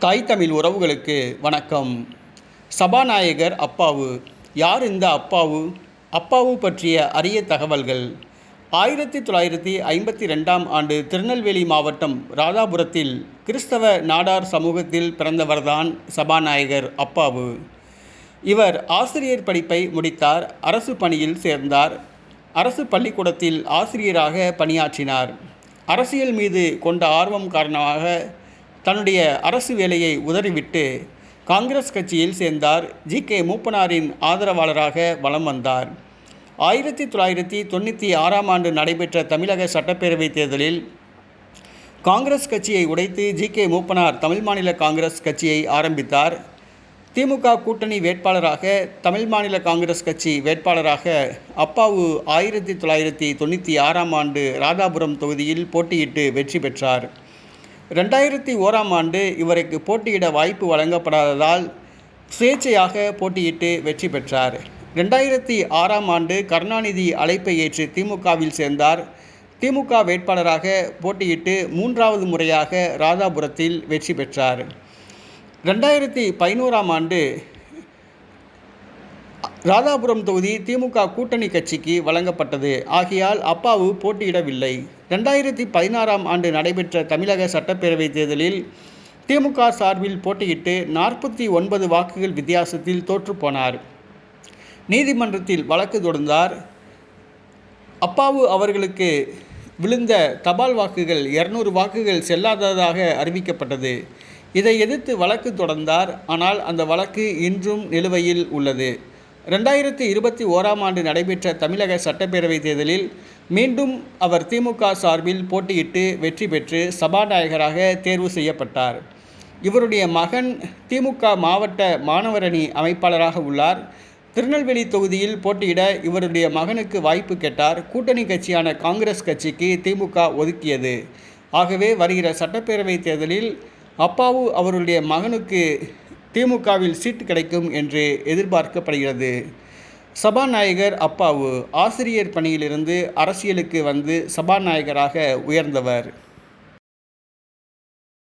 தாய் தமிழ் உறவுகளுக்கு வணக்கம். சபாநாயகர் அப்பாவு. யார் இந்த அப்பாவு? அப்பாவு பற்றிய அரிய தகவல்கள். 1952ஆம் ஆண்டு திருநெல்வேலி மாவட்டம் ராதாபுரத்தில் கிறிஸ்தவ நாடார் சமூகத்தில் பிறந்தவர்தான் சபாநாயகர் அப்பாவு. இவர் ஆசிரியர் படிப்பை முடித்தார். அரசு பணியில் சேர்ந்தார். அரசு பள்ளிக்கூடத்தில் ஆசிரியராக பணியாற்றினார். அரசியல் மீது கொண்ட ஆர்வம் காரணமாக தன்னுடைய அரசு வேலையை உதறிவிட்டு காங்கிரஸ் கட்சியில் சேர்ந்தார். ஜி.கே. மூப்பனாரின் ஆதரவாளராக வலம் வந்தார். 1996ஆம் ஆண்டு நடைபெற்ற தமிழக சட்டப்பேரவைத் தேர்தலில் காங்கிரஸ் கட்சியை உடைத்து ஜி.கே. மூப்பனார் தமிழ் மாநில காங்கிரஸ் கட்சியை ஆரம்பித்தார். திமுக கூட்டணி வேட்பாளராக தமிழ் மாநில காங்கிரஸ் கட்சி வேட்பாளராக அப்பாவு 1996ஆம் ஆண்டு ராதாபுரம் தொகுதியில் போட்டியிட்டு வெற்றி பெற்றார். 2001ஆம் ஆண்டு இவருக்கு போட்டியிட வாய்ப்பு வழங்கப்படாததால் சுயேட்சையாக போட்டியிட்டு வெற்றி பெற்றார். 2006ஆம் ஆண்டு கருணாநிதி அழைப்பை ஏற்று திமுகவில் சேர்ந்தார். திமுக வேட்பாளராக போட்டியிட்டு 3வது முறையாக ராதாபுரத்தில் வெற்றி பெற்றார். 2011ஆம் ஆண்டு ராதாபுரம் தொகுதி திமுக கூட்டணி கட்சிக்கு வழங்கப்பட்டது. ஆகையால் அப்பாவு போட்டியிடவில்லை. 2016ஆம் ஆண்டு நடைபெற்ற தமிழக சட்டப்பேரவைத் தேர்தலில் திமுக சார்பில் போட்டியிட்டு 49 வாக்குகள் வித்தியாசத்தில் தோற்றுப்போனார். நீதிமன்றத்தில் வழக்கு தொடர்ந்தார். அப்பாவு அவர்களுக்கு விழுந்த தபால் வாக்குகள் 200 வாக்குகள் செல்லாததாக அறிவிக்கப்பட்டது. இதை எதிர்த்து வழக்கு தொடர்ந்தார். ஆனால் அந்த வழக்கு இன்றும் நிலுவையில் உள்ளது. 2021ஆம் ஆண்டு நடைபெற்ற தமிழக சட்டப்பேரவைத் தேர்தலில் மீண்டும் அவர் திமுக சார்பில் போட்டியிட்டு வெற்றி பெற்று சபாநாயகராக தேர்வு செய்யப்பட்டார். இவருடைய மகன் திமுக மாவட்ட மாணவரணி அமைப்பாளராக உள்ளார். திருநெல்வேலி தொகுதியில் போட்டியிட இவருடைய மகனுக்கு வாய்ப்பு கேட்டார். கூட்டணி கட்சியான காங்கிரஸ் கட்சிக்கு திமுக ஒதுக்கியது. ஆகவே வருகிற சட்டப்பேரவைத் தேர்தலில் அப்பாவு அவருடைய மகனுக்கு திமுகவில் சீட்டு கிடைக்கும் என்று எதிர்பார்க்கப்படுகிறது. சபாநாயகர் அப்பாவு ஆசிரியர் பணியிலிருந்து அரசியலுக்கு வந்து சபாநாயகராக உயர்ந்தவர்.